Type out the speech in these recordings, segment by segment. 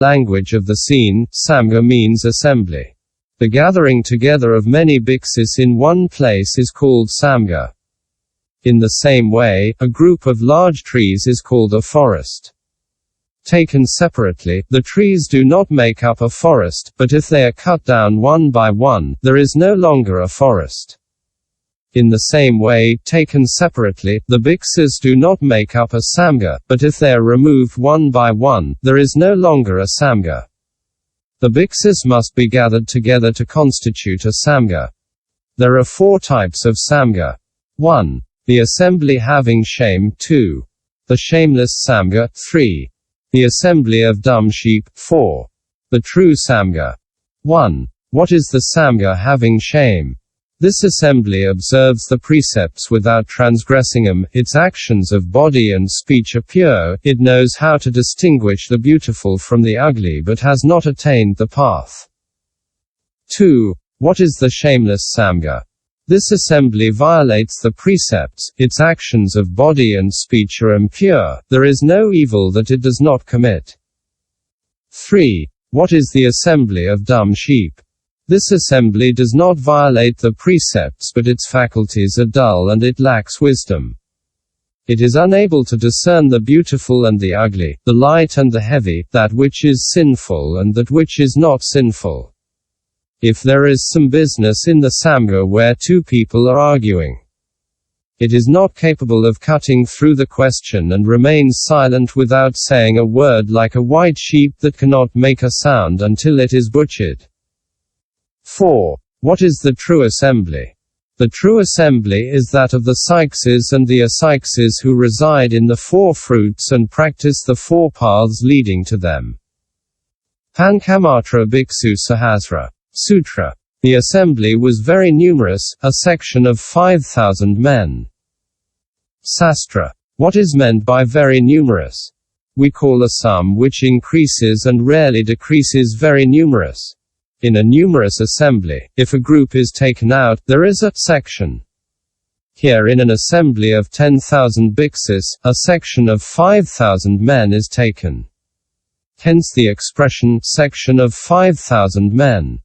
Language of the scene, SAMGHA means assembly. The gathering together of many bhiksus in one place is called SAMGHA. In the same way, a group of large trees is called a forest. Taken separately, the trees do not make up a forest, but if they are cut down one by one, there is no longer a forest. In the same way, taken separately, the bhiksus do not make up a SAMGHA, but if they are removed one by one, there is no longer a SAMGHA. The bhiksus must be gathered together to constitute a SAMGHA. There are 4 types of SAMGHA. 1. The assembly having shame. 2. The shameless SAMGHA. 3. The assembly of dumb sheep. 4. The true SAMGHA. 1. What is the SAMGHA having shame? This assembly observes the precepts without transgressing them, its actions of body and speech are pure, it knows how to distinguish the beautiful from the ugly but has not attained the path. 2. What is the shameless SAMGHA? This assembly violates the precepts, its actions of body and speech are impure, there is no evil that it does not commit. 3. What is the assembly of dumb sheep? This assembly does not violate the precepts but its faculties are dull and it lacks wisdom. It is unable to discern the beautiful and the ugly, the light and the heavy, that which is sinful and that which is not sinful. If there is some business in the SAMGHA where 2 people are arguing, it is not capable of cutting through the question and remains silent without saying a word, like a white sheep that cannot make a sound until it is butchered. 4. What is the true assembly? The true assembly is that of the CH.6 and the BHIKSU who reside in the 4 fruits and practice the 4 paths leading to them. Pankamatra Bhiksu Sahasra. Sutra. The assembly was very numerous, a section of 5,000 men. Sastra. What is meant by very numerous? We call a sum which increases and rarely decreases very numerous. In a numerous assembly, if a group is taken out, there is a section. Here in an assembly of 10,000 bhiksus, a section of 5,000 men is taken. Hence the expression, section of 5,000 men.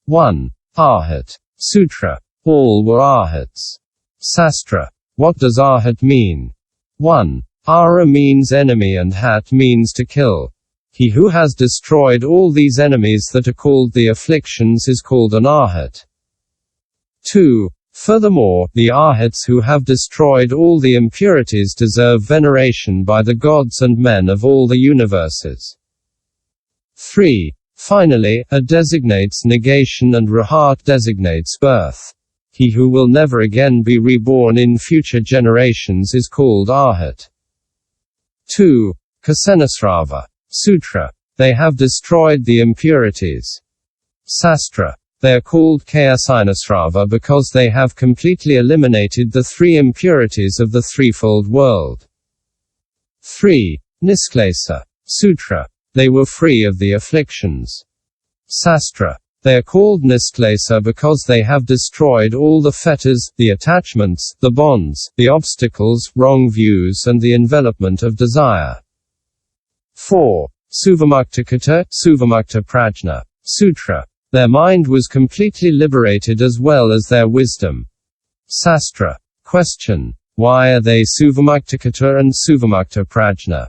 1. Arhat. Sutra. All were arhats. Sastra. What does arhat mean? 1. Ara means enemy and hat means to kill. He who has destroyed all these enemies that are called the afflictions is called an arhat. 2. Furthermore, the arhats who have destroyed all the impurities deserve veneration by the gods and men of all the universes. 3. Finally, a designates negation and rahat designates birth. He who will never again be reborn in future generations is called arhat. 2. Kasenasrava. Sutra. They have destroyed the impurities. Sastra. They are called Kayasinasrava because they have completely eliminated the 3 impurities of the threefold world. 3. Nisklesa. Sutra. They were free of the afflictions. Sastra. They are called Nisklesa because they have destroyed all the fetters, the attachments, the bonds, the obstacles, wrong views and the envelopment of desire. 4. Suvamuktakata, Suvamukta Prajna. Sutra. Their mind was completely liberated as well as their wisdom. Sastra. Question. Why are they Suvamuktakata and Suvamukta Prajna?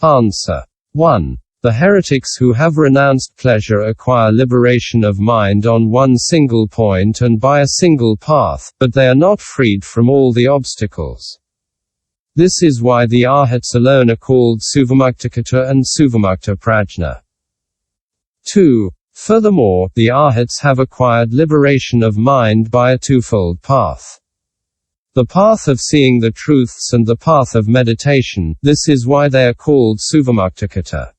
Answer. 1. The heretics who have renounced pleasure acquire liberation of mind on one single point and by a single path, but they are not freed from all the obstacles. This is why the arhats alone are called Suvamuktakata and Suvamukta Prajna. 2. Furthermore, the arhats have acquired liberation of mind by a twofold path. The path of seeing the truths and the path of meditation, this is why they are called Suvamuktakata.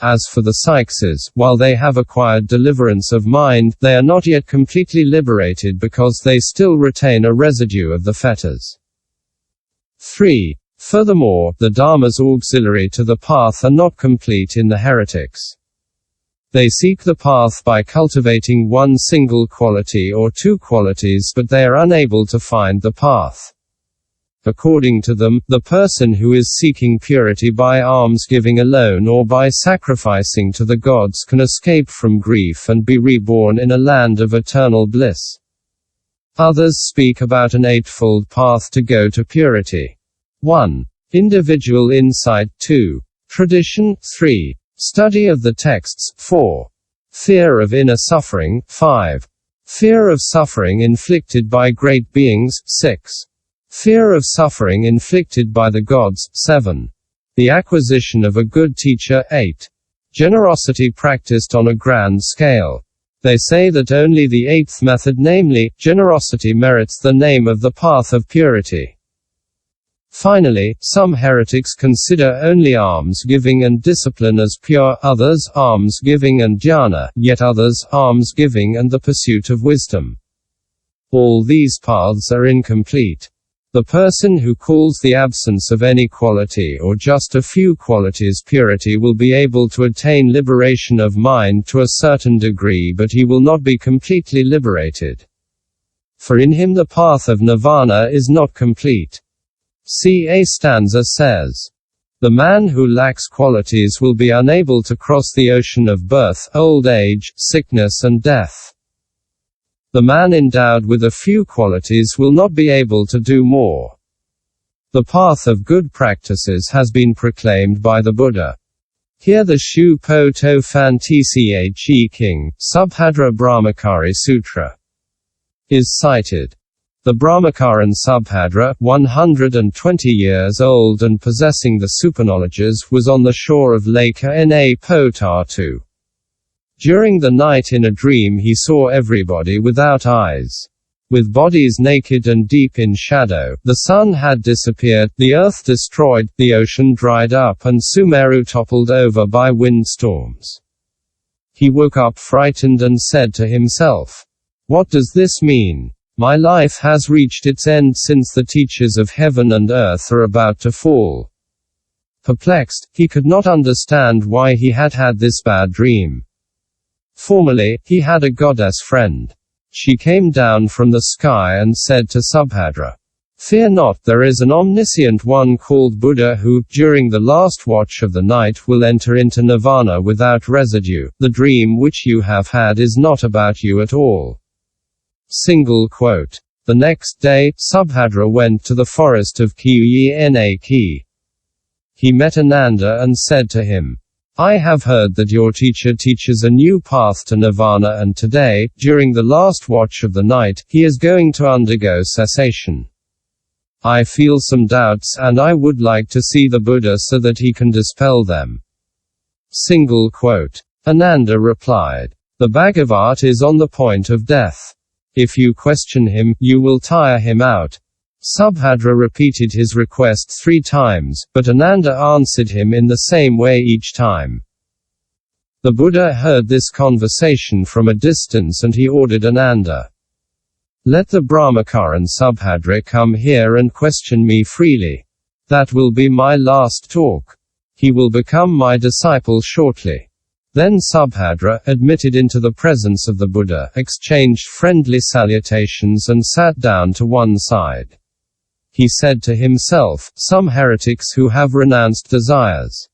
As for the CH.6, while they have acquired deliverance of mind, they are not yet completely liberated because they still retain a residue of the fetters. 3. Furthermore, the dharmas auxiliary to the path are not complete in the heretics. They seek the path by cultivating one single quality or 2 qualities, but they are unable to find the path. According to them, the person who is seeking purity by almsgiving alone or by sacrificing to the gods can escape from grief and be reborn in a land of eternal bliss. Others speak about an eightfold path to go to purity. 1. Individual insight. 2. Tradition. 3. Study of the texts. 4. Fear of inner suffering. 5. Fear of suffering inflicted by great beings. 6. Fear of suffering inflicted by the gods. 7. The acquisition of a good teacher. 8. Generosity practiced on a grand scale. They say that only the eighth method, namely, generosity, merits the name of the path of purity. Finally, some heretics consider only alms-giving and discipline as pure, others, alms-giving and jhana, yet others, alms-giving and the pursuit of wisdom. All these paths are incomplete. The person who calls the absence of any quality or just a few qualities purity will be able to attain liberation of mind to a certain degree, but he will not be completely liberated. For in him the path of nirvana is not complete. A stanza says, "The man who lacks qualities will be unable to cross the ocean of birth, old age, sickness and death. The man endowed with a few qualities will not be able to do more." The path of good practices has been proclaimed by the Buddha. Here the Shu Po To Fan Tche King, Subhadra Brahmacari Sutra, is cited. The brahmacarin Subhadra, 120 years old and possessing the superknowledges, was on the shore of Lake Na Potatu. During the night in a dream he saw everybody without eyes, with bodies naked and deep in shadow. The sun had disappeared, the earth destroyed, the ocean dried up and Sumeru toppled over by windstorms. He woke up frightened and said to himself, "What does this mean? My life has reached its end since the teachers of heaven and earth are about to fall." Perplexed, he could not understand why he had had this bad dream. Formerly, he had a goddess friend. She came down from the sky and said to Subhadra, "Fear not, there is an omniscient one called Buddha who, during the last watch of the night, will enter into nirvana without residue. The dream which you have had is not about you at all." The next day, Subhadra went to the forest of Ki. He met Ananda and said to him, "I have heard that your teacher teaches a new path to nirvana, and today, during the last watch of the night, he is going to undergo cessation. I feel some doubts, and I would like to see the Buddha so that he can dispel them." Ananda replied, "The Bhagavat is on the point of death. If you question him, you will tire him out." Subhadra repeated his request 3 times, but Ananda answered him in the same way each time. The Buddha heard this conversation from a distance and he ordered Ananda, "Let the brahmacarin Subhadra come here and question me freely. That will be my last talk. He will become my disciple shortly." Then Subhadra, admitted into the presence of the Buddha, exchanged friendly salutations and sat down to one side. He said to himself, "Some heretics who have renounced desires